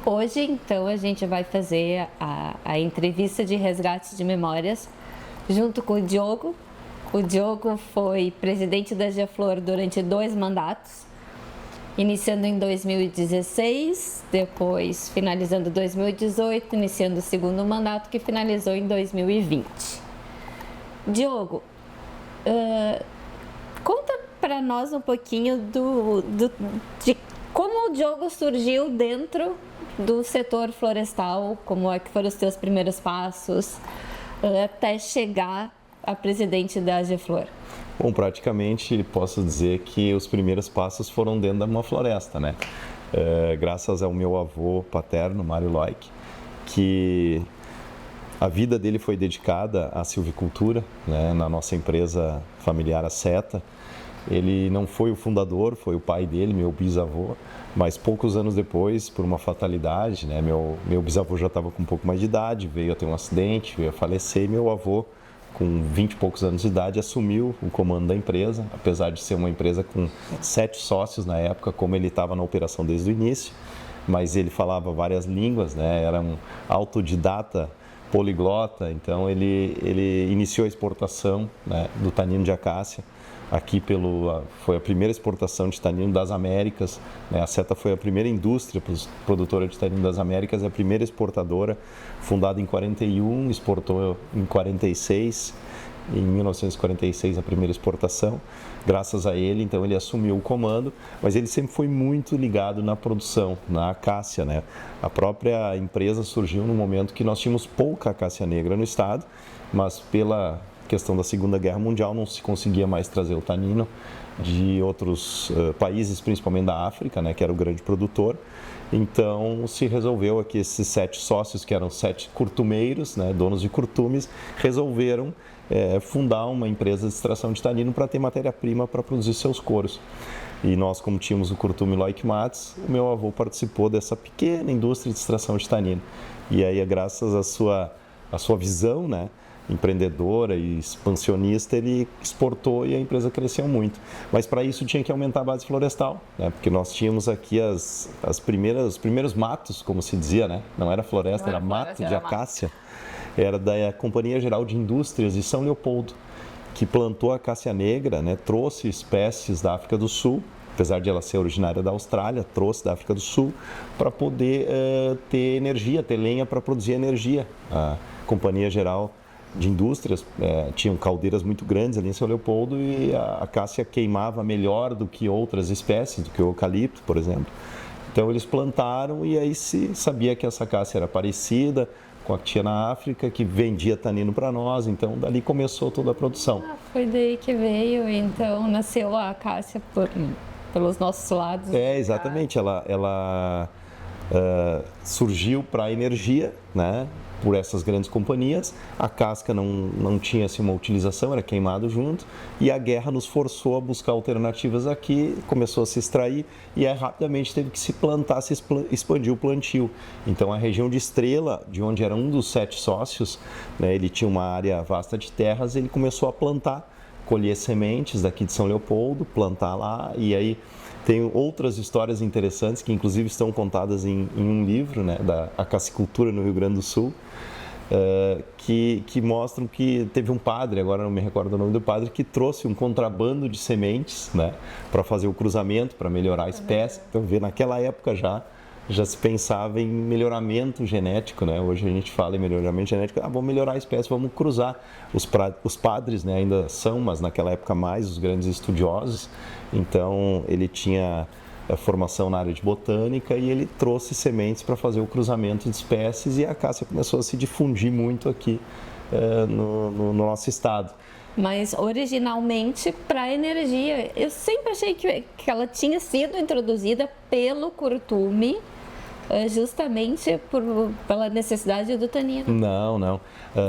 Hoje, então, a gente vai fazer a entrevista de resgate de memórias junto com o Diogo. O Diogo foi presidente da Geflor durante 2 mandatos, iniciando em 2016, depois finalizando em 2018, iniciando o segundo mandato que finalizou em 2020. Diogo, conta para nós um pouquinho de como o Diogo surgiu dentro do setor florestal, como é que foram os teus primeiros passos até chegar a presidente da Geflor. Bom, praticamente posso dizer que os primeiros passos foram dentro de uma floresta, né? Graças ao meu avô paterno, Mário Loic, que a vida dele foi dedicada à silvicultura, né? Na nossa empresa familiar, a Seta. Ele não foi o fundador, foi o pai dele, meu bisavô, mas poucos anos depois, por uma fatalidade, né? Meu bisavô já estava com um pouco mais de idade, veio a ter um acidente, veio a falecer, e meu avô, com 20 e poucos anos de idade, assumiu o comando da empresa, apesar de ser uma empresa com 7 sócios na época, como ele estava na operação desde o início, mas ele falava várias línguas, né? Era um autodidata, poliglota, então ele iniciou a exportação, né, do tanino de acácia. Aqui foi a primeira exportação de tanino das Américas, né? A Seta foi a primeira indústria produtora de tanino das Américas, a primeira exportadora, fundada em 41, exportou em 46, em 1946 a primeira exportação. Graças a ele, então, ele assumiu o comando, mas ele sempre foi muito ligado na produção, na acácia, né? A própria empresa surgiu no momento que nós tínhamos pouca acácia negra no estado, mas pela questão da Segunda Guerra Mundial não se conseguia mais trazer o tanino de outros países, principalmente da África, né, que era o grande produtor. Então se resolveu aqui, esses 7 sócios, que eram 7 curtumeiros, né, donos de curtumes, resolveram fundar uma empresa de extração de tanino para ter matéria-prima para produzir seus couros. E nós, como tínhamos o curtume Loic Matos, o meu avô participou dessa pequena indústria de extração de tanino. E aí, graças à sua visão, né, empreendedora e expansionista, ele exportou e a empresa cresceu muito. Mas para isso tinha que aumentar a base florestal, né? Porque nós tínhamos aqui os primeiros matos, como se dizia, né? Não era floresta, era mato de acácia. Era da Companhia Geral de Indústrias de São Leopoldo, que plantou a acácia negra, né? Trouxe espécies da África do Sul, apesar de ela ser originária da Austrália, trouxe da África do Sul para poder ter energia, ter lenha para produzir energia. A Companhia Geral de Indústrias tinham caldeiras muito grandes ali em São Leopoldo e a acácia queimava melhor do que outras espécies, do que o eucalipto, por exemplo. Então eles plantaram e aí se sabia que essa acácia era parecida com a que tinha na África, que vendia tanino para nós, então dali começou toda a produção. Foi daí que veio, então nasceu a acácia pelos nossos lados. Exatamente, ela surgiu para a energia, né? Por essas grandes companhias, a casca não tinha assim, uma utilização, era queimado junto, e a guerra nos forçou a buscar alternativas aqui, começou a se extrair e aí rapidamente teve que se plantar, se expandir o plantio. Então a região de Estrela, de onde era um dos 7 sócios, né, ele tinha uma área vasta de terras, ele começou a plantar, colher sementes daqui de São Leopoldo, plantar lá, e aí tem outras histórias interessantes que inclusive estão contadas em um livro, né, da acacicultura no Rio Grande do Sul, que mostram que teve um padre, agora não me recordo o nome do padre, que trouxe um contrabando de sementes, né, para fazer o cruzamento, para melhorar a espécie. Então, naquela época já se pensava em melhoramento genético, né? Hoje a gente fala em melhoramento genético, vamos melhorar a espécie, vamos cruzar. Os padres, né, ainda são, mas naquela época mais os grandes estudiosos. Então ele tinha formação na área de botânica e ele trouxe sementes para fazer o cruzamento de espécies e a acácia começou a se difundir muito aqui no nosso estado. Mas originalmente para energia, eu sempre achei que ela tinha sido introduzida pelo curtume, justamente pela necessidade do tanino. Não.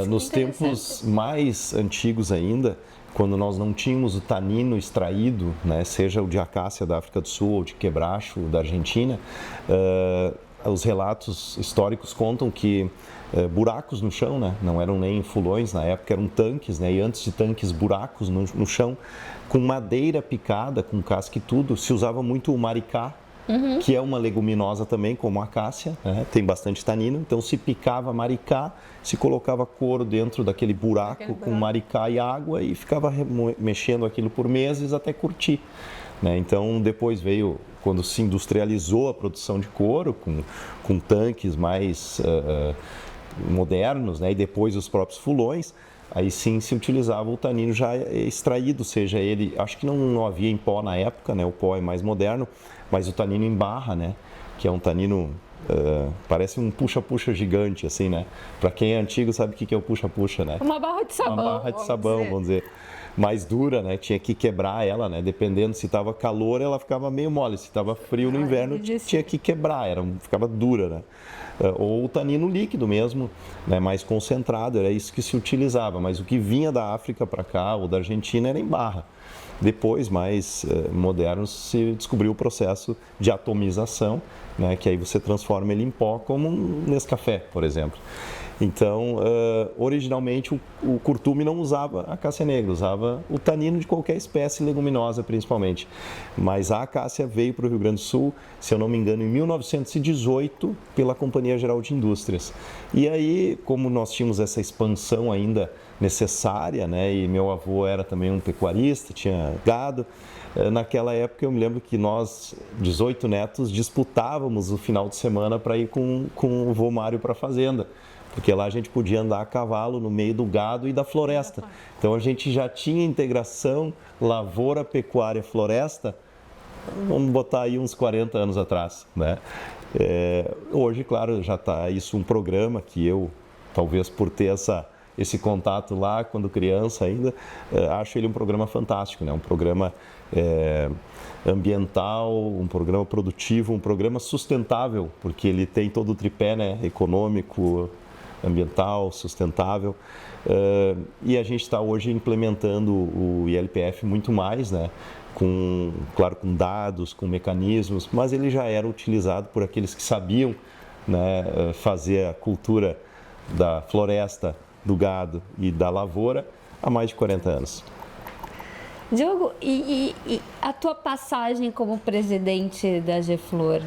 Nos tempos mais antigos ainda, quando nós não tínhamos o tanino extraído, né, seja o de acácia da África do Sul ou de quebracho da Argentina, os relatos históricos contam que buracos no chão, né, não eram nem fulões, na época eram tanques, né, e antes de tanques, buracos no chão, com madeira picada, com casca e tudo, se usava muito o maricá, que é uma leguminosa também, como a acácia, né? Tem bastante tanino, então se picava maricá, se colocava couro dentro daquele buraco com maricá e água e ficava mexendo aquilo por meses até curtir, né? Então depois veio, quando se industrializou a produção de couro, com tanques mais modernos, né? E depois os próprios fulões, aí sim se utilizava o tanino já extraído, seja ele, acho que não havia em pó na época, né? O pó é mais moderno, mas o tanino em barra, né? Que é um tanino, parece um puxa-puxa gigante, assim, né? Para quem é antigo sabe o que é o puxa-puxa, né? Uma barra de sabão. Uma barra de sabão, vamos dizer. Mais dura, né? Tinha que quebrar ela, né? Dependendo, se estava calor, ela ficava meio mole. Se estava frio no inverno, tinha que quebrar, ficava dura, né? Ou o tanino líquido mesmo, né? Mais concentrado, era isso que se utilizava. Mas o que vinha da África para cá, ou da Argentina, era em barra. Depois, mais modernos, se descobriu o processo de atomização, né? Que aí você transforma ele em pó, como um Nescafé, por exemplo. Então, originalmente o curtume não usava a acácia negra, usava o tanino de qualquer espécie leguminosa, principalmente. Mas a acácia veio para o Rio Grande do Sul, se eu não me engano, em 1918, pela Companhia Geral de Indústrias. E aí, como nós tínhamos essa expansão ainda necessária, né, e meu avô era também um pecuarista, tinha gado, naquela época eu me lembro que nós, 18 netos, disputávamos o final de semana para ir com o vô Mário para a fazenda. Porque lá a gente podia andar a cavalo no meio do gado e da floresta. Então a gente já tinha integração lavoura, pecuária, floresta, vamos botar aí uns 40 anos atrás, né? Hoje, claro, já está isso um programa que eu, talvez por ter esse contato lá quando criança ainda, acho ele um programa fantástico, né? Um programa ambiental, um programa produtivo, um programa sustentável, porque ele tem todo o tripé, né? Econômico, ambiental, sustentável, e a gente está hoje implementando o ILPF muito mais, né? Claro, com dados, com mecanismos, mas ele já era utilizado por aqueles que sabiam, né, fazer a cultura da floresta, do gado e da lavoura há mais de 40 anos. Diogo, e a tua passagem como presidente da Geflor,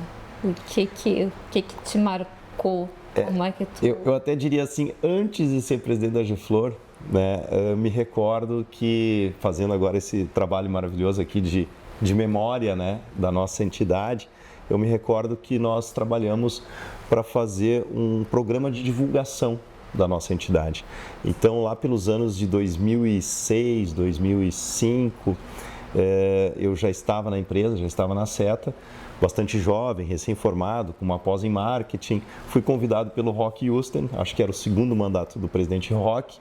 o que te marcou? Como é que eu até diria assim, antes de ser presidente da Geflor, né, eu me recordo que, fazendo agora esse trabalho maravilhoso aqui de memória, né, da nossa entidade, eu me recordo que nós trabalhamos para fazer um programa de divulgação da nossa entidade. Então, lá pelos anos de 2006, 2005, eu já estava na empresa, já estava na Seta, bastante jovem, recém-formado, com uma pós em marketing. Fui convidado pelo Rock Houston, acho que era o segundo mandato do presidente Rock,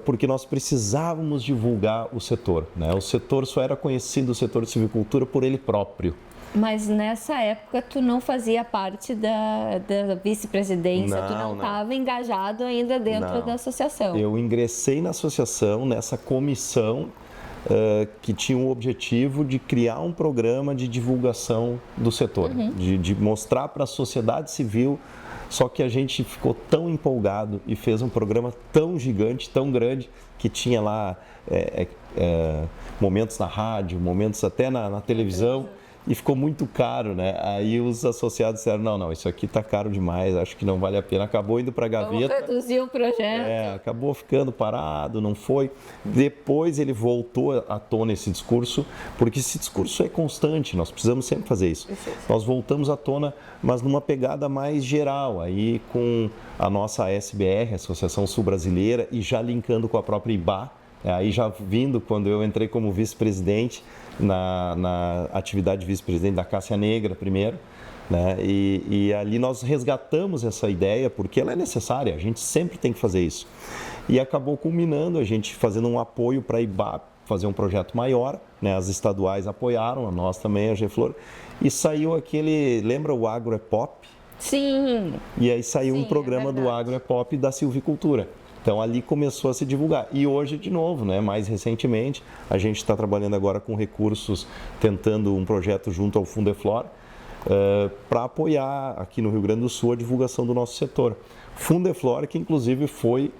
porque nós precisávamos divulgar o setor, né? O setor só era conhecido, o setor de silvicultura, por ele próprio. Mas nessa época tu não fazia parte da vice-presidência, tu não estava engajado ainda dentro da associação. Eu ingressei na associação, nessa comissão, que tinha o objetivo de criar um programa de divulgação do setor, de mostrar para a sociedade civil, só que a gente ficou tão empolgado e fez um programa tão gigante, tão grande, que tinha lá momentos na rádio, momentos até na televisão, e ficou muito caro, né? Aí os associados disseram, não, isso aqui tá caro demais, acho que não vale a pena. Acabou indo para a gaveta. Vamos reduzir o projeto. Acabou ficando parado, não foi. Depois ele voltou à tona esse discurso, porque esse discurso é constante, nós precisamos sempre fazer isso. Nós voltamos à tona, mas numa pegada mais geral, aí com a nossa ASBR, Associação Sul Brasileira, e já linkando com a própria IBA, aí já vindo, quando eu entrei como vice-presidente, na atividade de vice-presidente da Acácia Negra primeiro, né? E ali nós resgatamos essa ideia porque ela é necessária, a gente sempre tem que fazer isso. E acabou culminando a gente fazendo um apoio para a IBA fazer um projeto maior, né? As estaduais apoiaram, a nós também, a Geflor, e saiu aquele, lembra o Agro é Pop? Sim. E aí saiu um programa do Agro é Pop da silvicultura. Então ali começou a se divulgar. E hoje, de novo, né, mais recentemente, a gente está trabalhando agora com recursos, tentando um projeto junto ao Fundeflora, para apoiar aqui no Rio Grande do Sul a divulgação do nosso setor. Fundeflora, que inclusive foi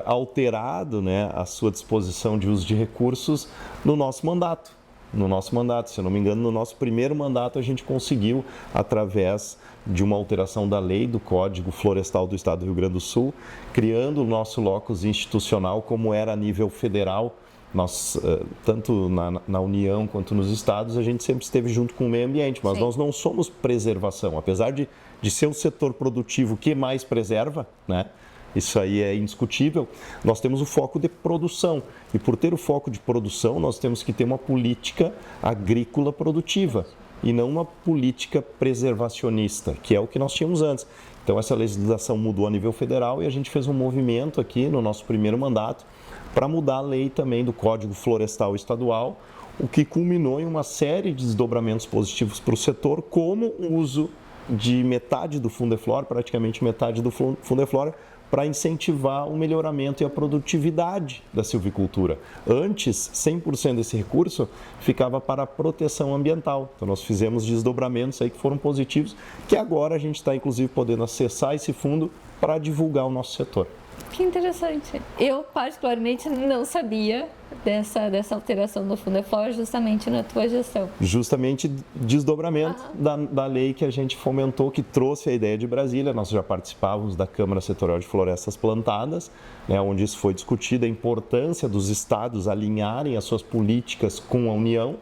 alterado, né, a sua disposição de uso de recursos no nosso mandato. no nosso mandato. Se eu não me engano, no nosso primeiro mandato a gente conseguiu, através de uma alteração da lei do Código Florestal do Estado do Rio Grande do Sul, criando o nosso locus institucional como era a nível federal. Nós, tanto na União quanto nos estados, a gente sempre esteve junto com o meio ambiente, mas nós não somos preservação. Apesar de ser o setor produtivo que mais preserva, né? Isso aí é indiscutível, nós temos o foco de produção. E por ter o foco de produção, nós temos que ter uma política agrícola produtiva e não uma política preservacionista, que é o que nós tínhamos antes. Então essa legislação mudou a nível federal e a gente fez um movimento aqui no nosso primeiro mandato para mudar a lei também do Código Florestal Estadual, o que culminou em uma série de desdobramentos positivos para o setor, como o uso de metade do Fundeflora, praticamente metade do Fundeflora, para incentivar o melhoramento e a produtividade da silvicultura. Antes, 100% desse recurso ficava para a proteção ambiental. Então, nós fizemos desdobramentos aí que foram positivos, que agora a gente está, inclusive, podendo acessar esse fundo para divulgar o nosso setor. Que interessante. Eu, particularmente, não sabia dessa alteração do Fundeflora justamente na tua gestão. Justamente desdobramento da lei que a gente fomentou, que trouxe a ideia de Brasília. Nós já participávamos da Câmara Setorial de Florestas Plantadas, né, onde isso foi discutido, a importância dos estados alinharem as suas políticas com a União,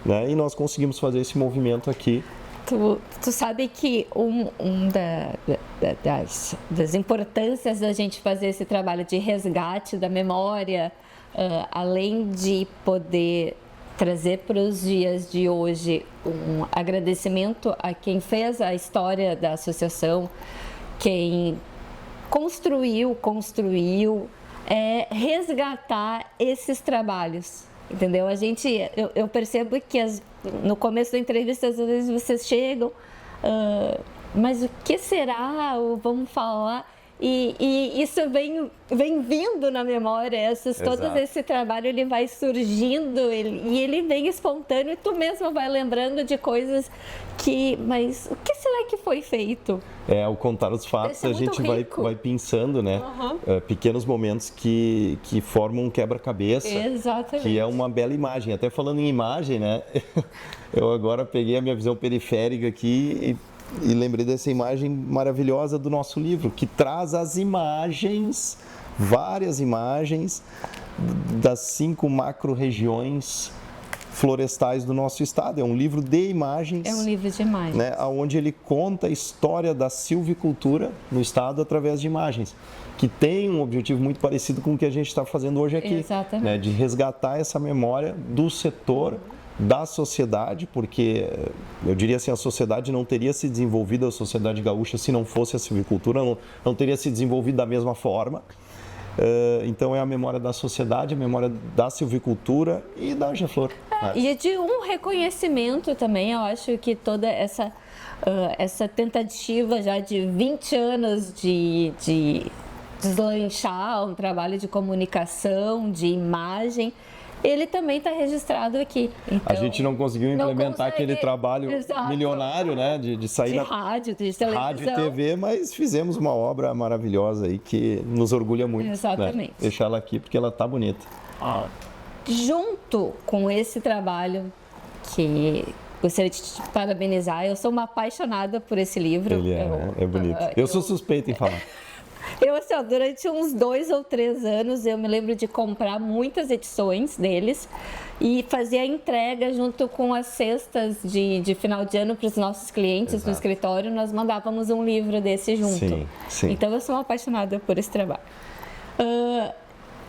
né, e nós conseguimos fazer esse movimento aqui. Tu sabe que das importâncias da gente fazer esse trabalho de resgate da memória, além de poder trazer para os dias de hoje um agradecimento a quem fez a história da associação, quem construiu, resgatar esses trabalhos. Entendeu? Eu percebo que no começo da entrevista, às vezes vocês chegam, mas o que será? Vamos falar. E isso vem vindo na memória, todo esse trabalho ele vai surgindo e ele vem espontâneo e tu mesmo vai lembrando de coisas mas o que será que foi feito? Ao contar os fatos, a gente vai pensando, né? Pequenos momentos que formam um quebra-cabeça. Exatamente. Que é uma bela imagem. Até falando em imagem, né? Eu agora peguei a minha visão periférica aqui e lembrei dessa imagem maravilhosa do nosso livro, que traz as imagens, várias imagens das 5 macro-regiões florestais do nosso estado. É um livro de imagens. É um livro de imagens. Né, onde ele conta a história da silvicultura no estado através de imagens, que tem um objetivo muito parecido com o que a gente está fazendo hoje aqui. Exatamente. Né, de resgatar essa memória do setor, da sociedade, porque eu diria assim, a sociedade não teria se desenvolvido, a sociedade gaúcha, se não fosse a silvicultura, não teria se desenvolvido da mesma forma. Então é a memória da sociedade, a memória da silvicultura e da Ageflor. E de um reconhecimento também, eu acho que toda essa tentativa já de 20 anos de deslanchar um trabalho de comunicação, de imagem, ele também está registrado aqui. Então, a gente não conseguiu implementar aquele trabalho milionário, né, de sair de rádio, de televisão. Rádio e TV, mas fizemos uma obra maravilhosa aí que nos orgulha muito. Exatamente. Né? Deixar ela aqui porque ela está bonita. Junto com esse trabalho, que gostaria de te parabenizar, eu sou uma apaixonada por esse livro. Ele é bonito. Eu sou suspeita em falar. Durante uns 2 ou 3 anos, eu me lembro de comprar muitas edições deles e fazer a entrega junto com as cestas de final de ano para os nossos clientes no escritório. Nós mandávamos um livro desse junto. Sim. Então, eu sou uma apaixonada por esse trabalho.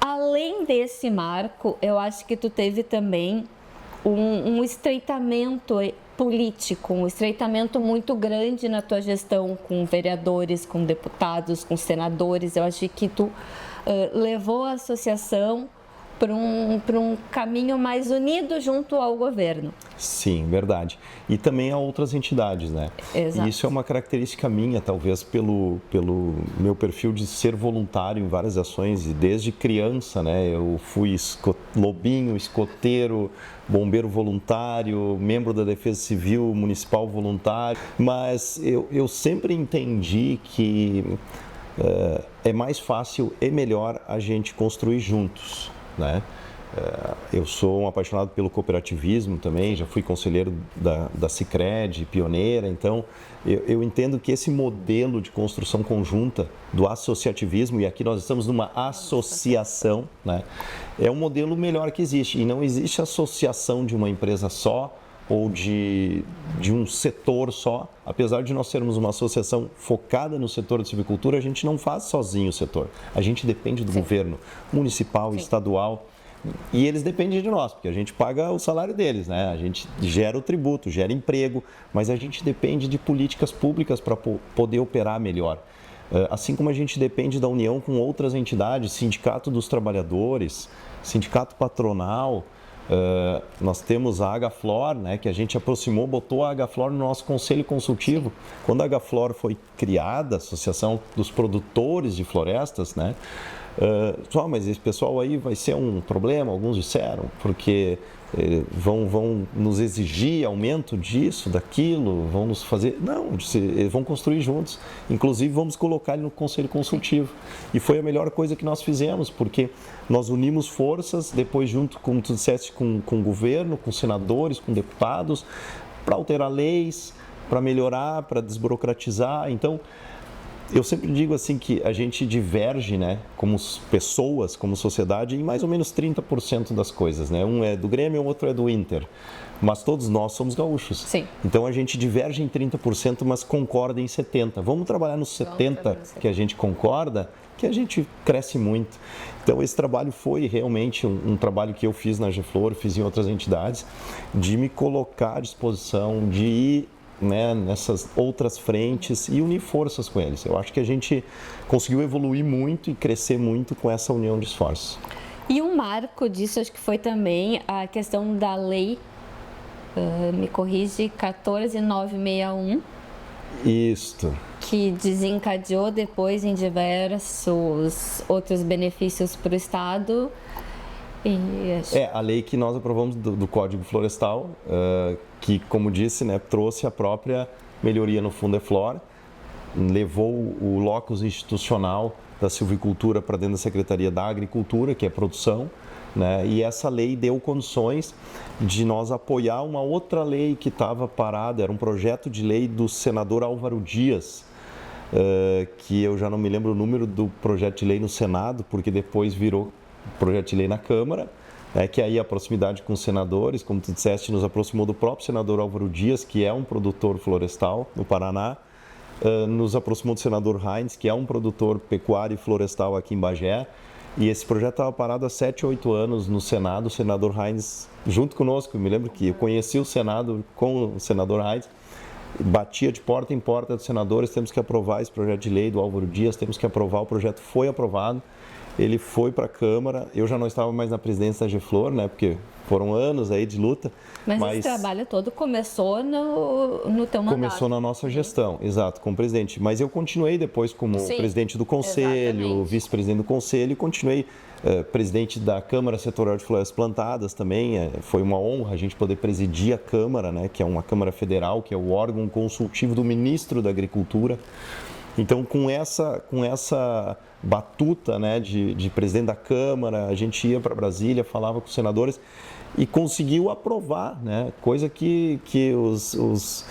Além desse marco, eu acho que tu teve também um estreitamento político, um estreitamento muito grande na tua gestão com vereadores, com deputados, com senadores. Eu acho que tu levou a associação para um caminho mais unido junto ao governo. Sim, verdade. E também a outras entidades, né? Exato. E isso é uma característica minha, talvez pelo meu perfil de ser voluntário em várias ações, e desde criança, né? Eu fui lobinho, escoteiro, bombeiro voluntário, membro da Defesa Civil Municipal voluntário, mas eu sempre entendi que é mais fácil e melhor a gente construir juntos, né? Eu sou um apaixonado pelo cooperativismo também, já fui conselheiro da Sicredi, pioneira, então eu entendo que esse modelo de construção conjunta do associativismo, e aqui nós estamos numa associação, né, é um modelo melhor que existe, e não existe associação de uma empresa só ou de um setor só. Apesar de nós sermos uma associação focada no setor de silvicultura, a gente não faz sozinho o setor, a gente depende do governo municipal, estadual. E eles dependem de nós, porque a gente paga o salário deles, né? A gente gera o tributo, gera emprego, mas a gente depende de políticas públicas para poder operar melhor. Assim como a gente depende da união com outras entidades, sindicato dos trabalhadores, sindicato patronal, nós temos a Agaflor, né, que a gente aproximou, botou a Agaflor no nosso conselho consultivo. Quando a Agaflor foi criada, a Associação dos Produtores de Florestas, né, mas esse pessoal aí vai ser um problema, alguns disseram, porque vão nos exigir aumento disso, daquilo, vão nos fazer... Não, eles vão construir juntos. Inclusive, vamos colocar ele no conselho consultivo. E foi a melhor coisa que nós fizemos, porque nós unimos forças, depois junto, como tu disseste, com o governo, com senadores, com deputados, para alterar leis, para melhorar, para desburocratizar. Então, eu sempre digo assim que a gente diverge, né, como pessoas, como sociedade, em mais ou menos 30% das coisas, né? Um é do Grêmio, o outro é do Inter, mas todos nós somos gaúchos. Sim. Então a gente diverge em 30%, mas concorda em 70%. Vamos trabalhar nos 70% que a gente concorda, que a gente cresce muito. Então esse trabalho foi realmente um trabalho que eu fiz na Ageflor, fiz em outras entidades, de me colocar à disposição, de ir, né, nessas outras frentes e unir forças com eles. Eu acho que a gente conseguiu evoluir muito e crescer muito com essa união de esforços. E um marco disso, acho que foi também a questão da lei, me corrige, 14961. Isto. Que desencadeou depois em diversos outros benefícios para o Estado. A lei que nós aprovamos do Código Florestal, que, como disse, né, trouxe a própria melhoria no Fundeflor, levou o locus institucional da silvicultura para dentro da Secretaria da Agricultura, que é produção, né, e essa lei deu condições de nós apoiar uma outra lei que estava parada, era um projeto de lei do senador Álvaro Dias, que eu já não me lembro o número do projeto de lei no Senado, porque depois virou projeto de lei na Câmara, que aí a proximidade com os senadores, como tu disseste, nos aproximou do próprio senador Álvaro Dias, que é um produtor florestal no Paraná, nos aproximou do senador Heinz, que é um produtor pecuário e florestal aqui em Bagé, e esse projeto estava parado há 7, 8 anos no Senado, o senador Heinz junto conosco. Eu me lembro que eu conheci o Senado com o senador Heinz, batia de porta em porta dos senadores, temos que aprovar esse projeto de lei do Álvaro Dias, temos que aprovar, o projeto foi aprovado. Ele foi para a Câmara, eu já não estava mais na presidência da Ageflor, né, porque foram anos aí de luta. Mas esse trabalho todo começou no teu mandato. Começou na nossa gestão, exato, como presidente. Mas eu continuei depois como presidente do Conselho, vice-presidente do Conselho, e continuei presidente da Câmara Setorial de Florestas Plantadas também. Foi uma honra a gente poder presidir a Câmara, né, que é uma Câmara Federal, que é o órgão consultivo do Ministro da Agricultura. Então, com essa batuta, né, de presidente da Câmara, a gente ia para Brasília, falava com os senadores e conseguiu aprovar, né, coisa que os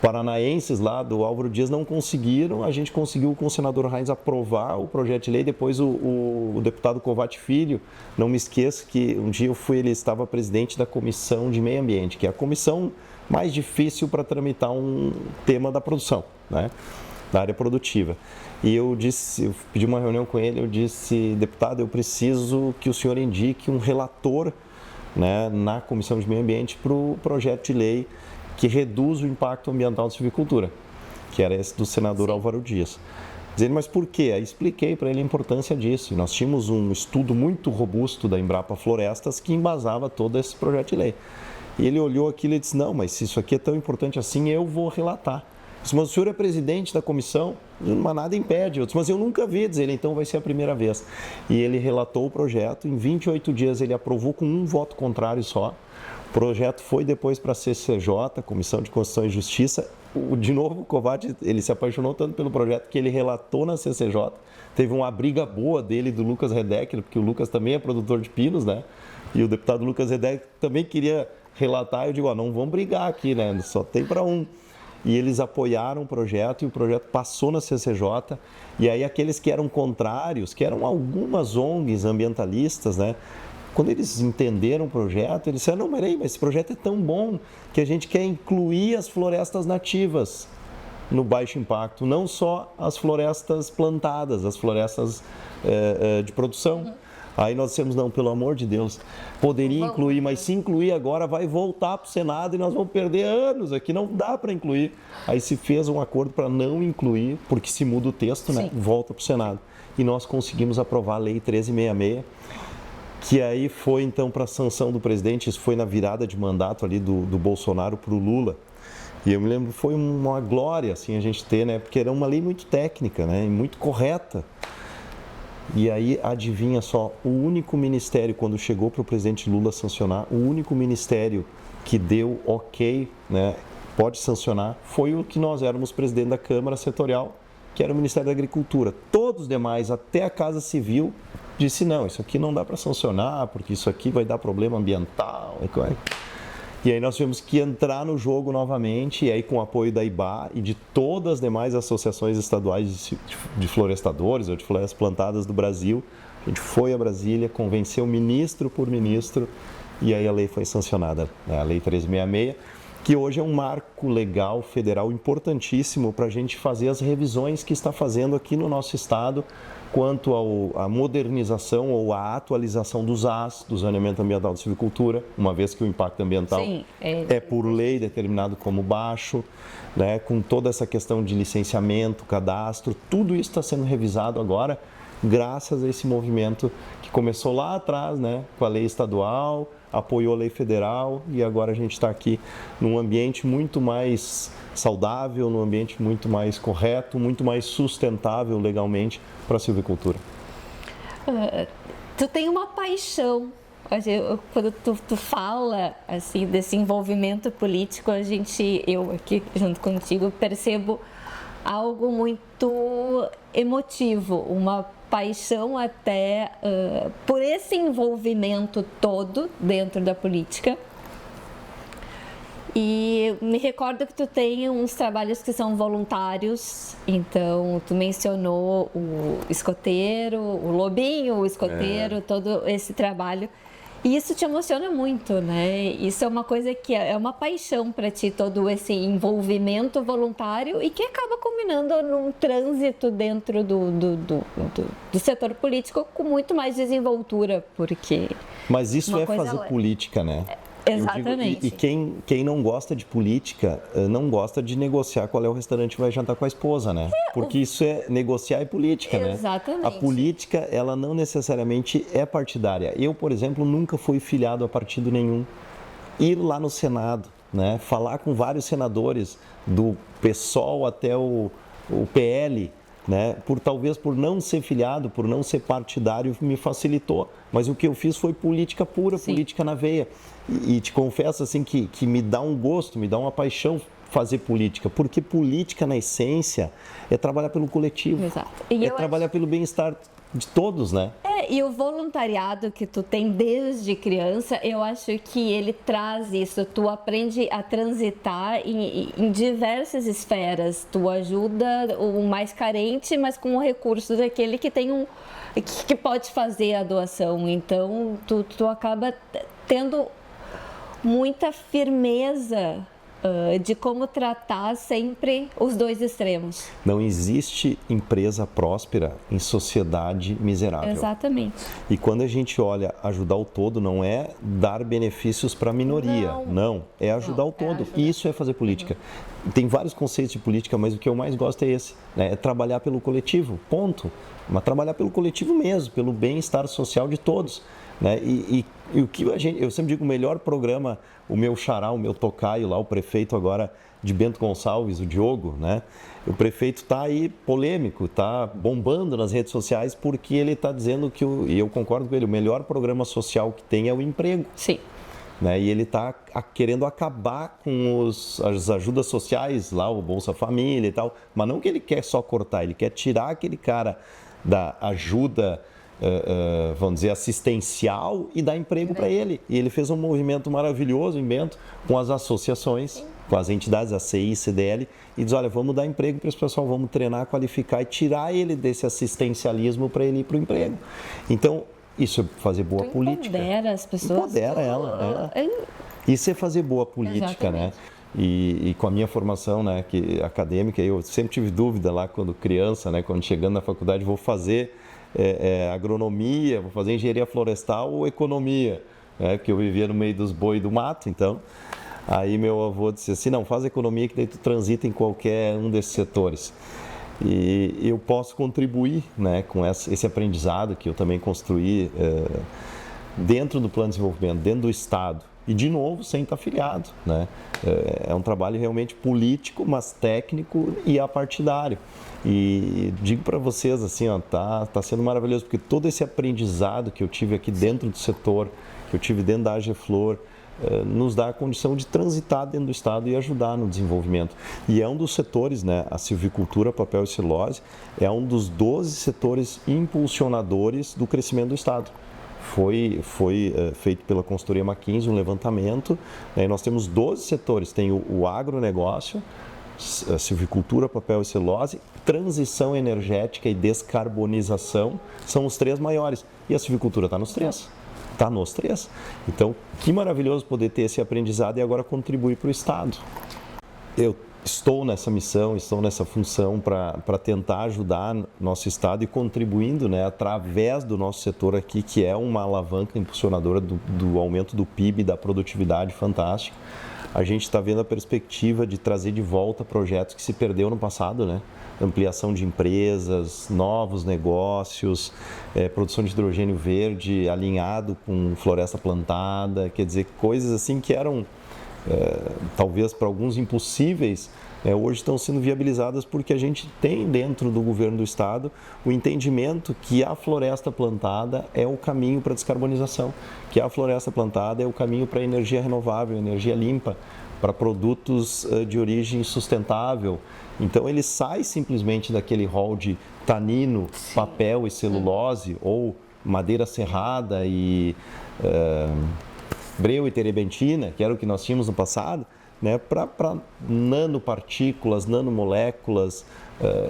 paranaenses lá do Álvaro Dias não conseguiram. A gente conseguiu com o senador Heinz aprovar o projeto de lei. Depois o deputado Kovács Filho, não me esqueço que um dia ele estava presidente da Comissão de Meio Ambiente, que é a comissão mais difícil para tramitar um tema da produção, né, da área produtiva. E eu pedi uma reunião com ele, eu disse, deputado, eu preciso que o senhor indique um relator, né, na Comissão de Meio Ambiente para o projeto de lei que reduz o impacto ambiental da silvicultura, que era esse do senador Álvaro Dias. Dizendo, mas por quê? Aí expliquei para ele a importância disso. E nós tínhamos um estudo muito robusto da Embrapa Florestas que embasava todo esse projeto de lei. E ele olhou aquilo e disse, não, mas se isso aqui é tão importante assim, eu vou relatar. Eu disse, mas o senhor é presidente da comissão, mas nada impede. Eu disse, mas eu nunca vi, diz ele, então vai ser a primeira vez. E ele relatou o projeto, em 28 dias ele aprovou com um voto contrário só. O projeto foi depois para a CCJ, Comissão de Constituição e Justiça. De novo, o Kovács, ele se apaixonou tanto pelo projeto que ele relatou na CCJ. Teve uma briga boa dele do Lucas Redecker, porque o Lucas também é produtor de pinos, né? E o deputado Lucas Edé também queria relatar, eu digo, não vamos brigar aqui, né? Só tem para um. E eles apoiaram o projeto e o projeto passou na CCJ. E aí aqueles que eram contrários, que eram algumas ONGs ambientalistas, né? Quando eles entenderam o projeto, eles disseram, não, mas esse projeto é tão bom que a gente quer incluir as florestas nativas no baixo impacto, não só as florestas plantadas, as florestas de produção. Aí nós dissemos, não, pelo amor de Deus, poderia incluir, mas se incluir agora vai voltar para o Senado e nós vamos perder anos aqui, não dá para incluir. Aí se fez um acordo para não incluir, porque se muda o texto, né, volta para o Senado. E nós conseguimos aprovar a Lei 1366, que aí foi então para a sanção do presidente, isso foi na virada de mandato ali do Bolsonaro para o Lula. E eu me lembro, foi uma glória assim, a gente ter, né, porque era uma lei muito técnica, né, e muito correta. E aí, adivinha só, o único ministério, quando chegou para o presidente Lula sancionar, o único ministério que deu ok, né, pode sancionar, foi o que nós éramos presidente da Câmara Setorial, que era o Ministério da Agricultura. Todos os demais, até a Casa Civil, disse, não, isso aqui não dá para sancionar, porque isso aqui vai dar problema ambiental. E aí nós tivemos que entrar no jogo novamente, e aí com o apoio da IBA e de todas as demais associações estaduais de florestadores ou de florestas plantadas do Brasil, a gente foi a Brasília, convenceu ministro por ministro, e aí a lei foi sancionada, né? A Lei 1366, que hoje é um marco legal federal importantíssimo para a gente fazer as revisões que está fazendo aqui no nosso estado, quanto à modernização ou à atualização dos AS, do Zoneamento Ambiental de Silvicultura, uma vez que o impacto ambiental é por lei determinado como baixo, né, com toda essa questão de licenciamento, cadastro, tudo isso está sendo revisado agora, graças a esse movimento que começou lá atrás, né, com a lei estadual, apoiou a lei federal e agora a gente está aqui num ambiente muito mais saudável, num ambiente muito mais correto, muito mais sustentável legalmente para a silvicultura. Tu tem uma paixão, quando tu fala assim desse envolvimento político, eu aqui junto contigo percebo algo muito emotivo, uma paixão até por esse envolvimento todo dentro da política. E me recordo que tu tem uns trabalhos que são voluntários, então tu mencionou o escoteiro, o lobinho, o escoteiro, todo esse trabalho. E isso te emociona muito, né? Isso é uma coisa que é uma paixão para ti, todo esse envolvimento voluntário e que acaba culminando num trânsito dentro do setor político com muito mais desenvoltura, porque... Mas isso é fazer política, né? Exatamente. E quem não gosta de política, não gosta de negociar qual é o restaurante que vai jantar com a esposa, né? Porque isso é negociar e política, né? Exatamente. A política, ela não necessariamente é partidária. Eu, por exemplo, nunca fui filiado a partido nenhum. Ir lá no Senado, né? Falar com vários senadores, do PSOL até o PL, né? Talvez por não ser filiado, por não ser partidário, me facilitou. Mas o que eu fiz foi política pura, política na veia. E te confesso assim que me dá um gosto, me dá uma paixão fazer política, porque política na essência é trabalhar pelo coletivo. Exato. Trabalhar pelo bem-estar de todos, né? E o voluntariado que tu tem desde criança, eu acho que ele traz isso, tu aprende a transitar em diversas esferas, tu ajuda o mais carente, mas com o recurso daquele que tem que pode fazer a doação, então tu acaba tendo muita firmeza de como tratar sempre os dois extremos. Não existe empresa próspera em sociedade miserável. Exatamente. E quando a gente olha ajudar o todo, não é dar benefícios para a minoria, não, é ajudar o todo. E isso é fazer política. Tem vários conceitos de política, mas o que eu mais gosto é esse, né? É trabalhar pelo coletivo, ponto. Mas trabalhar pelo coletivo mesmo, pelo bem-estar social de todos. Né? E o que eu sempre digo, o melhor programa, o meu xará, o meu tocaio lá, o prefeito agora de Bento Gonçalves, o Diogo, né? O prefeito está aí polêmico, está bombando nas redes sociais porque ele está dizendo que, e eu concordo com ele, o melhor programa social que tem é o emprego. Sim. Né? E ele está querendo acabar com as ajudas sociais, lá o Bolsa Família e tal, mas não que ele quer só cortar, ele quer tirar aquele cara da ajuda vamos dizer, assistencial e dar emprego para ele. E ele fez um movimento maravilhoso em Bento com as associações, com as entidades, a CI, CDL, e diz, olha, vamos dar emprego para esse pessoal, vamos treinar, qualificar e tirar ele desse assistencialismo para ele ir para o emprego. Então, isso é fazer boa política. Empodera as pessoas. Empodera ela. Isso é fazer boa política, né? E com a minha formação, né, acadêmica, eu sempre tive dúvida lá quando criança, né, quando chegando na faculdade, vou fazer agronomia, vou fazer engenharia florestal ou economia, né, porque eu vivia no meio dos boi e do mato, então. Aí meu avô disse assim, não, faz economia que daí tu transita em qualquer um desses setores. E eu posso contribuir, né, com esse aprendizado que eu também construí dentro do plano de desenvolvimento, dentro do Estado. E, de novo, sem estar afiliado, né? É um trabalho realmente político, mas técnico e apartidário. E digo para vocês, assim, ó, tá sendo maravilhoso, porque todo esse aprendizado que eu tive aqui dentro do setor, que eu tive dentro da AGEFLOR, nos dá a condição de transitar dentro do Estado e ajudar no desenvolvimento. E é um dos setores, né, a silvicultura, papel e celulose, é um dos 12 setores impulsionadores do crescimento do Estado. Foi feito pela consultoria McKinsey um levantamento, né, e nós temos 12 setores, tem o agronegócio, a silvicultura, papel e celulose, transição energética e descarbonização, são os 3 maiores, e a silvicultura está nos 3. Está nos 3. Então, que maravilhoso poder ter esse aprendizado e agora contribuir para o Estado. Eu estou nessa missão, estou nessa função para tentar ajudar nosso Estado e contribuindo, né, através do nosso setor aqui, que é uma alavanca impulsionadora do aumento do PIB e da produtividade fantástica. A gente está vendo a perspectiva de trazer de volta projetos que se perdeu no passado, né? Ampliação de empresas, novos negócios, produção de hidrogênio verde alinhado com floresta plantada, quer dizer, coisas assim que eram talvez para alguns impossíveis, hoje estão sendo viabilizadas porque a gente tem dentro do governo do Estado o entendimento que a floresta plantada é o caminho para a descarbonização, que a floresta plantada é o caminho para a energia renovável, energia limpa, para produtos de origem sustentável. Então ele sai simplesmente daquele rol de tanino, papel e celulose, ou madeira serrada e breu e terebentina, que era o que nós tínhamos no passado, né, para nanopartículas, nanomoléculas,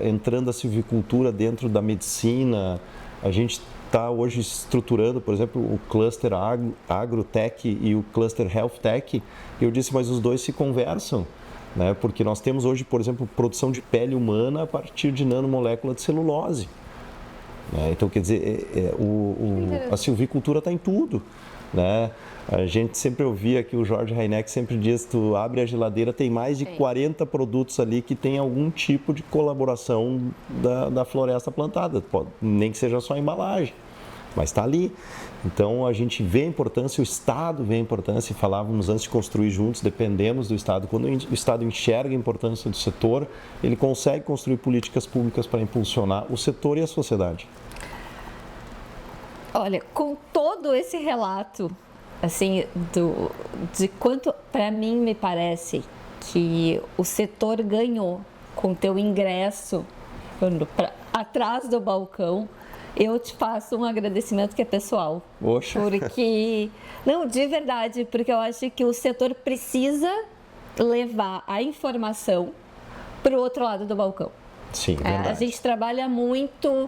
entrando a silvicultura dentro da medicina. A gente está hoje estruturando, por exemplo, o cluster agrotech e o cluster health tech. Eu disse, mas os dois se conversam, né, porque nós temos hoje, por exemplo, produção de pele humana a partir de nanomolécula de celulose. Então, quer dizer, a silvicultura está em tudo, né? A gente sempre ouvia que o Jorge Heineck sempre diz, tu abre a geladeira, tem mais de 40 produtos ali que tem algum tipo de colaboração da floresta plantada, nem que seja só a embalagem, mas está ali. Então a gente vê a importância, o Estado vê a importância, e falávamos antes de construir juntos, dependemos do Estado. Quando o Estado enxerga a importância do setor, ele consegue construir políticas públicas para impulsionar o setor e a sociedade. Olha, com todo esse relato, assim, de quanto, para mim, me parece que o setor ganhou com o teu ingresso atrás do balcão, eu te faço um agradecimento que é pessoal. Poxa. Porque, não, de verdade, porque eu acho que o setor precisa levar a informação para o outro lado do balcão. Sim, verdade. A gente trabalha muito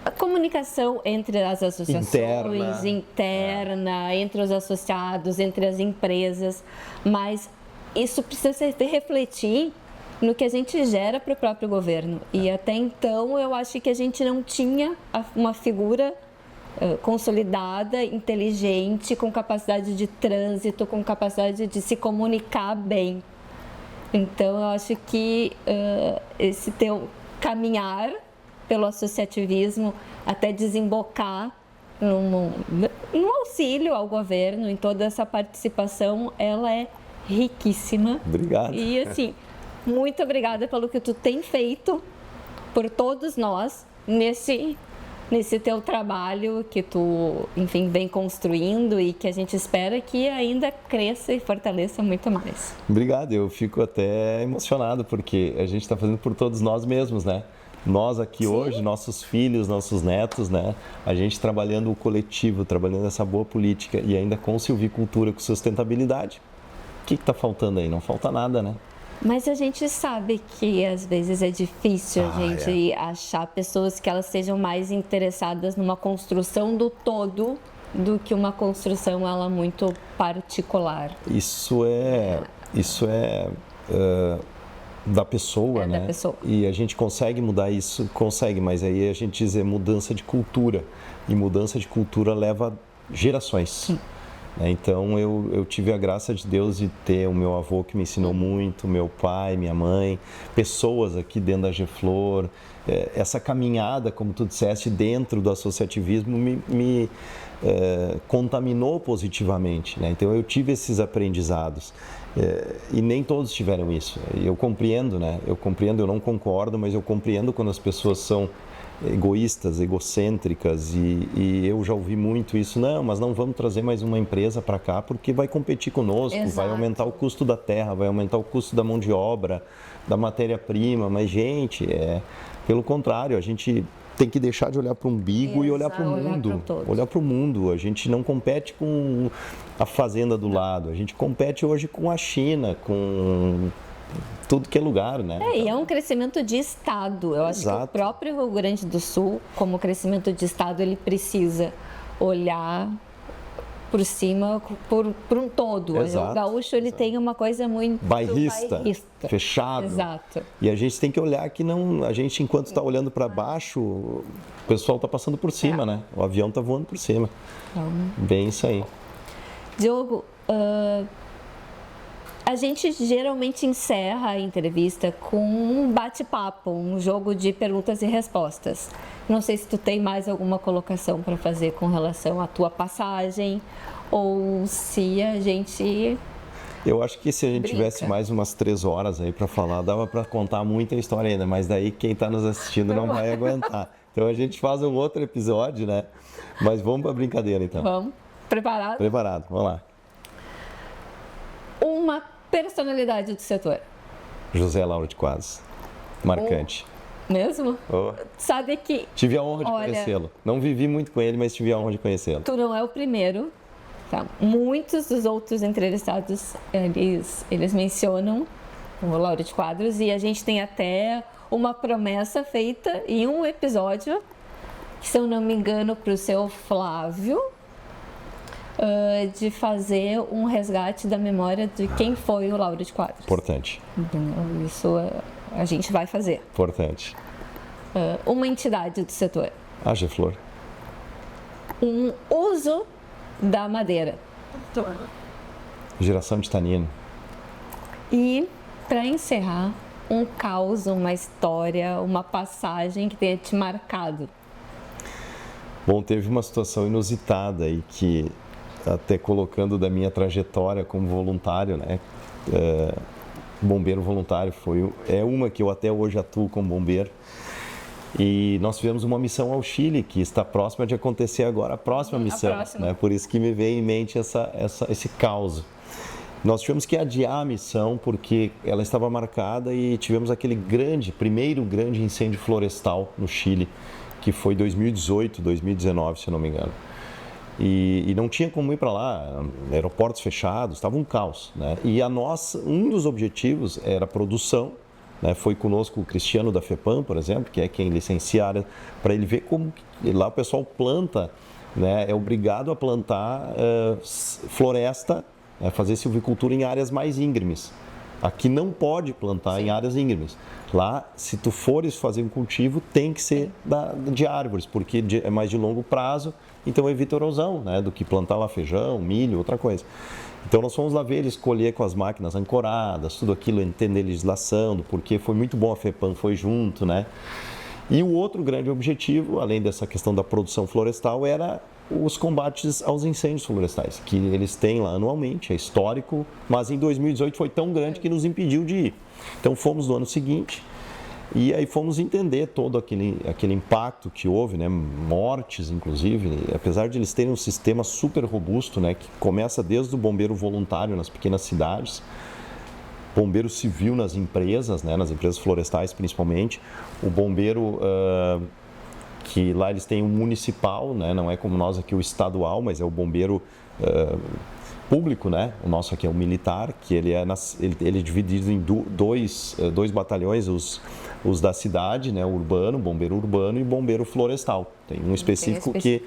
a comunicação entre as associações, interna, entre os associados, entre as empresas, mas isso precisa se refletir no que a gente gera para o próprio governo. E até então eu acho que a gente não tinha uma figura consolidada, inteligente, com capacidade de trânsito, com capacidade de se comunicar bem. Então eu acho que esse teu caminhar pelo associativismo até desembocar num auxílio ao governo, em toda essa participação, ela é riquíssima. Obrigado. E assim, muito obrigada pelo que tu tem feito por todos nós nesse teu trabalho que tu, enfim, vem construindo e que a gente espera que ainda cresça e fortaleça muito mais. Obrigado, eu fico até emocionado porque a gente está fazendo por todos nós mesmos, né? Nós aqui hoje, nossos filhos, nossos netos, né? A gente trabalhando o coletivo, trabalhando essa boa política e ainda com silvicultura, com sustentabilidade. O que está faltando aí? Não falta nada, né? Mas a gente sabe que às vezes é difícil a gente achar pessoas que elas sejam mais interessadas numa construção do todo do que uma construção ela muito particular. Isso é da pessoa, né? Da pessoa. E a gente consegue mudar isso, consegue, mas aí a gente diz mudança de cultura. E mudança de cultura leva gerações. Sim. Então eu tive a graça de Deus de ter o meu avô que me ensinou muito, meu pai, minha mãe, pessoas aqui dentro da Geflor. Essa caminhada, como tu disseste, dentro do associativismo me contaminou positivamente, né? Então eu tive esses aprendizados. E nem todos tiveram isso. Eu compreendo, né? Eu não concordo, mas eu compreendo quando as pessoas são egoístas, egocêntricas e eu já ouvi muito isso. Não, mas não vamos trazer mais uma empresa para cá porque vai competir conosco, Exato. Vai aumentar o custo da terra, vai aumentar o custo da mão de obra, da matéria-prima. Mas, gente, pelo contrário, a gente tem que deixar de olhar para o umbigo e olhar para o mundo. Olhar para o mundo. A gente não compete com a fazenda do lado. A gente compete hoje com a China, com tudo que é lugar, né? E é um crescimento de Estado. Eu acho que o próprio Rio Grande do Sul, como crescimento de Estado, ele precisa olhar por cima, por um todo. Exato, o gaúcho, ele tem uma coisa muito bairrista, fechado. Exato. E a gente tem que olhar que não, a gente enquanto está olhando para baixo, o pessoal está passando por cima, né? O avião está voando por cima. Bem isso aí. Diogo, a gente geralmente encerra a entrevista com um bate-papo, um jogo de perguntas e respostas. Não sei se tu tem mais alguma colocação para fazer com relação à tua passagem ou se a gente... Eu acho que se a gente tivesse mais umas 3 horas aí para falar, dava para contar muita história ainda, mas daí quem está nos assistindo não vai aguentar. Então a gente faz um outro episódio, né? Mas vamos para a brincadeira então. Vamos. Preparado? Preparado, vamos lá. Uma personalidade do setor. José Lauro de Quadros. Marcante. Mesmo? Sabe que... Tive a honra de conhecê-lo. Não vivi muito com ele, mas tive a honra de conhecê-lo. Tu não é o primeiro. Tá? Muitos dos outros entrevistados, eles mencionam o Lauro de Quadros e a gente tem até uma promessa feita em um episódio, que, se eu não me engano, para o seu Flávio, de fazer um resgate da memória de quem foi o Lauro de Quadros. Importante. Isso a gente vai fazer. Importante. Uma entidade do setor. A Geflor. Um uso da madeira. Geração de tanino. E, para encerrar, um caos, uma história, uma passagem que tenha te marcado. Bom, teve uma situação inusitada aí que, até colocando da minha trajetória como voluntário, né? Bombeiro voluntário é uma que eu até hoje atuo como bombeiro. E nós tivemos uma missão ao Chile, que está próxima de acontecer agora, a próxima missão. Né? Por isso que me veio em mente esse caos. Nós tivemos que adiar a missão porque ela estava marcada e tivemos aquele primeiro grande incêndio florestal no Chile, que foi 2018, 2019, se eu não me engano. E não tinha como ir para lá, aeroportos fechados, estava um caos. Né? E um dos objetivos era a produção. Né? Foi conosco o Cristiano da FEPAM, por exemplo, que é quem licencia, para ele ver como lá o pessoal planta, né? É obrigado a plantar floresta, fazer silvicultura em áreas mais íngremes. Aqui não pode plantar em áreas íngremes. Lá, se tu fores fazer um cultivo, tem que ser de árvores, porque é mais de longo prazo, então evita erosão, né, do que plantar lá feijão, milho, outra coisa. Então nós fomos lá ver eles colher com as máquinas ancoradas, tudo aquilo, entender legislação, do porquê. Foi muito bom, a FEPAM foi junto, né? E o outro grande objetivo, além dessa questão da produção florestal, era os combates aos incêndios florestais, que eles têm lá anualmente, é histórico, mas em 2018 foi tão grande que nos impediu de ir. Então fomos no ano seguinte e aí fomos entender todo aquele impacto que houve, né? Mortes inclusive, apesar de eles terem um sistema super robusto, né? Que começa desde o bombeiro voluntário nas pequenas cidades. bombeiro civil nas empresas, né, nas empresas florestais principalmente, o bombeiro que lá eles têm um municipal, né, não é como nós aqui o estadual, mas é o bombeiro público, né? O nosso aqui é o militar, que ele é dividido em dois batalhões, os da cidade, né? O urbano, bombeiro urbano e bombeiro florestal. Tem um específico que...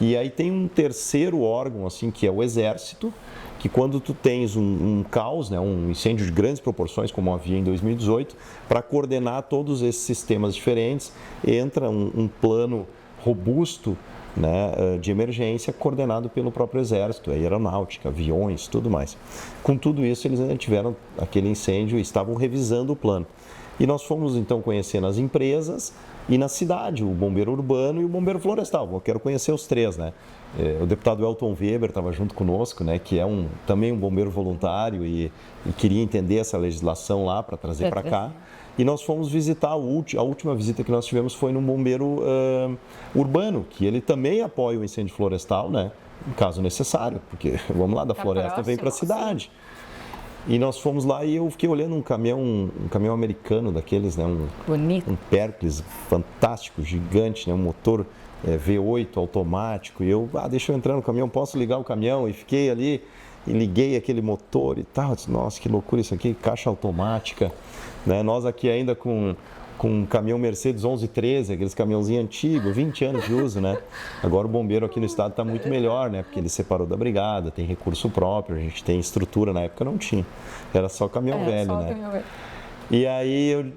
E aí tem um terceiro órgão, assim, que é o exército, que quando tu tens um caos, né? Um incêndio de grandes proporções, como havia em 2018, para coordenar todos esses sistemas diferentes, entra um plano robusto, né, de emergência coordenado pelo próprio Exército, aeronáutica, aviões, tudo mais. Com tudo isso, eles ainda tiveram aquele incêndio e estavam revisando o plano. E nós fomos então conhecendo as empresas e na cidade, o bombeiro urbano e o bombeiro florestal. Eu quero conhecer os três, né? O deputado Elton Weber estava junto conosco, né, que é também um bombeiro voluntário e queria entender essa legislação lá para trazer para cá. E nós fomos visitar, a última visita que nós tivemos foi no bombeiro urbano, que ele também apoia o incêndio florestal, né, em caso necessário, porque vamos lá, da floresta vem para a cidade. E nós fomos lá e eu fiquei olhando um caminhão americano daqueles, né, bonito, um Pericles fantástico, gigante, né, um motor V8 automático. E eu, deixa eu entrar no caminhão, posso ligar o caminhão? E fiquei ali e liguei aquele motor e tal. Eu disse, nossa, que loucura isso aqui, caixa automática. Né? Nós aqui ainda com um caminhão Mercedes 1113, aqueles caminhãozinhos antigos, 20 anos de uso, né? Agora o bombeiro aqui no estado está muito melhor, né? Porque ele separou da brigada, tem recurso próprio, a gente tem estrutura, na época não tinha. Era só caminhão velho, só, né? Caminhão velho. E aí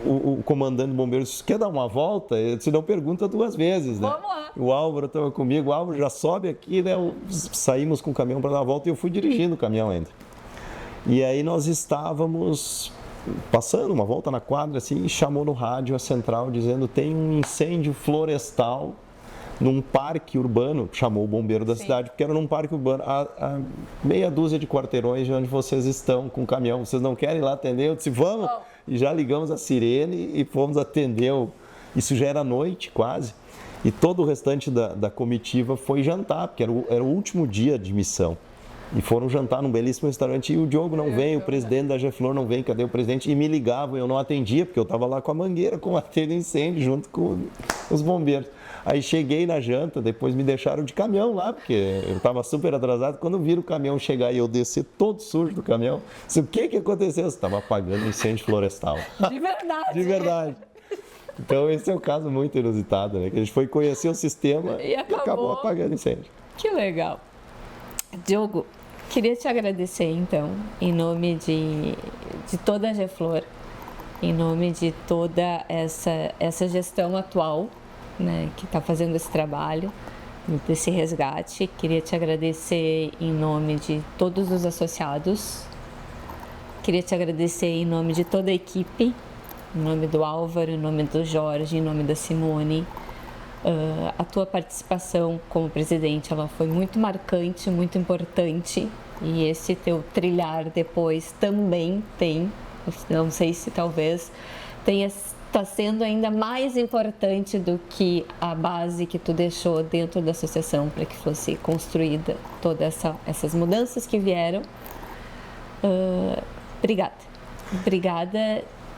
o comandante do bombeiro disse, quer dar uma volta? Eu disse, não pergunta duas vezes, né? Vamos lá. O Álvaro estava comigo, o Álvaro já sobe aqui, né? Saímos com o caminhão para dar uma volta e eu fui dirigindo o caminhão ainda. E aí nós estávamos passando uma volta na quadra assim, e chamou no rádio a central dizendo tem um incêndio florestal num parque urbano, chamou o bombeiro da cidade, porque era num parque urbano, a meia dúzia de quarteirões de onde vocês estão com o caminhão, vocês não querem ir lá atender? Eu disse, vamos! E já ligamos a sirene e fomos atender, isso já era noite quase, e todo o restante da comitiva foi jantar, porque era o último dia de missão. E foram jantar num belíssimo restaurante e o Diogo não vem, o presidente da Geflor não vem, cadê o presidente? E me ligavam, eu não atendia, porque eu estava lá com a mangueira combatendo incêndio junto com os bombeiros. Aí cheguei na janta, depois me deixaram de caminhão lá, porque eu estava super atrasado. Quando viram o caminhão chegar e eu descer todo sujo do caminhão, disse, o que aconteceu? Você estava apagando incêndio florestal. De verdade. De verdade. Então esse é um caso muito inusitado, né? Que a gente foi conhecer o sistema e acabou apagando incêndio. Que legal. Diogo, queria te agradecer então, em nome de toda a Geflor, em nome de toda essa gestão atual, né, que está fazendo esse trabalho, desse resgate. Queria te agradecer em nome de todos os associados, queria te agradecer em nome de toda a equipe, em nome do Álvaro, em nome do Jorge, em nome da Simone. A tua participação como presidente, ela foi muito marcante, muito importante, e esse teu trilhar depois também tem, não sei se talvez está sendo ainda mais importante do que a base que tu deixou dentro da associação para que fosse construída todas essas mudanças que vieram.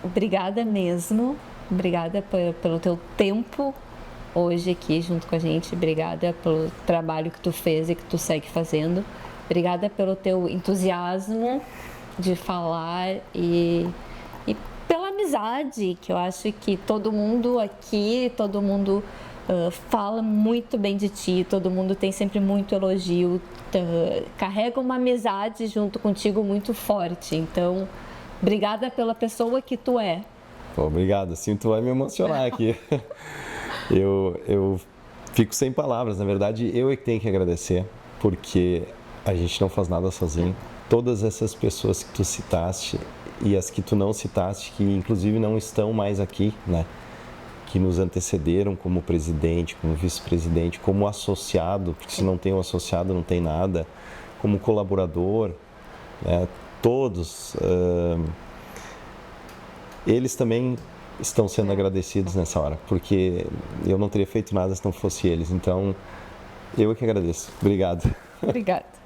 Obrigada mesmo, obrigada pelo teu tempo hoje aqui junto com a gente, obrigada pelo trabalho que tu fez e que tu segue fazendo, obrigada pelo teu entusiasmo de falar e pela amizade, que eu acho que todo mundo aqui, todo mundo fala muito bem de ti, todo mundo tem sempre muito elogio, carrega uma amizade junto contigo muito forte, então obrigada pela pessoa que tu é. Obrigado, assim tu vai me emocionar aqui. Eu fico sem palavras, na verdade eu é que tenho que agradecer, porque a gente não faz nada sozinho. Todas essas pessoas que tu citaste e as que tu não citaste, que inclusive não estão mais aqui, né? Que nos antecederam como presidente, como vice-presidente, como associado, porque se não tem um associado não tem nada, como colaborador, né? Todos, eles também estão sendo agradecidos nessa hora, porque eu não teria feito nada se não fosse eles. Então, eu é que agradeço. Obrigado. Obrigada.